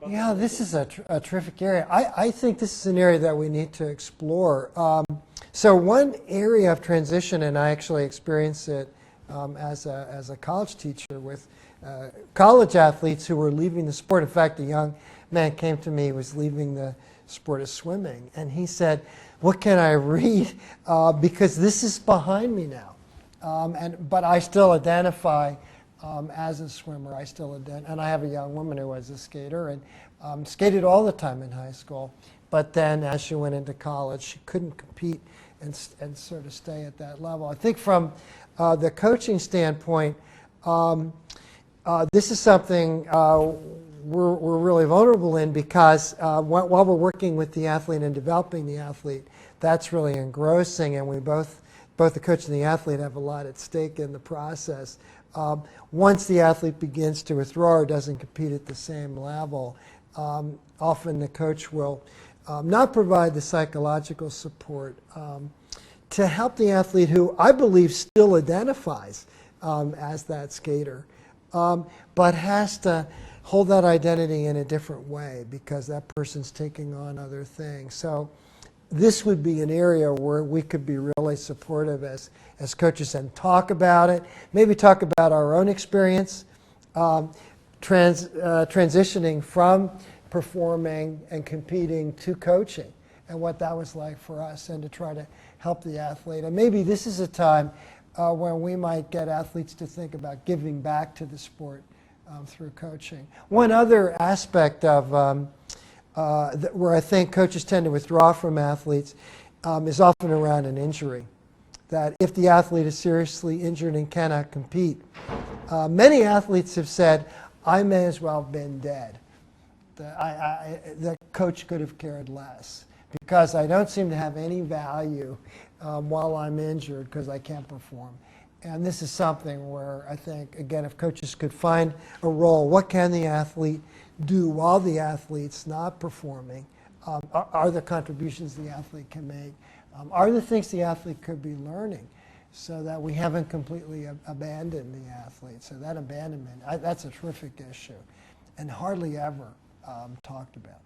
Yeah, this is a terrific area. I think this is an area that we need to explore. So one area of transition, and I actually experienced it as a college teacher with college athletes who were leaving the sport. In fact, a young man came to me who was leaving the sport of swimming, and he said, "What can I read? Because this is behind me now." But I still identify as a swimmer. And I have a young woman who was a skater and skated all the time in high school. But then as she went into college, she couldn't compete and sort of stay at that level. I think from the coaching standpoint, this is something we're really vulnerable in because while we're working with the athlete and developing the athlete, that's really engrossing, and we both the coach and the athlete have a lot at stake in the process. Once the athlete begins to withdraw or doesn't compete at the same level, often the coach will not provide the psychological support to help the athlete who I believe still identifies as that skater, but has to hold that identity in a different way because that person's taking on other things. So this would be an area where we could be really supportive as coaches and talk about it, maybe talk about our own experience transitioning from performing and competing to coaching and what that was like for us, and to try to help the athlete. And maybe this is a time when we might get athletes to think about giving back to the sport through coaching. One other aspect of where I think coaches tend to withdraw from athletes is often around an injury. That if the athlete is seriously injured and cannot compete, many athletes have said, I may as well have been dead. The coach could have cared less because I don't seem to have any value while I'm injured because I can't perform. And this is something where I think, again, if coaches could find a role, what can the athlete do while the athlete's not performing? Are there contributions the athlete can make? Are there things the athlete could be learning so that we haven't completely abandoned the athlete? So that abandonment, that's a terrific issue and hardly ever talked about.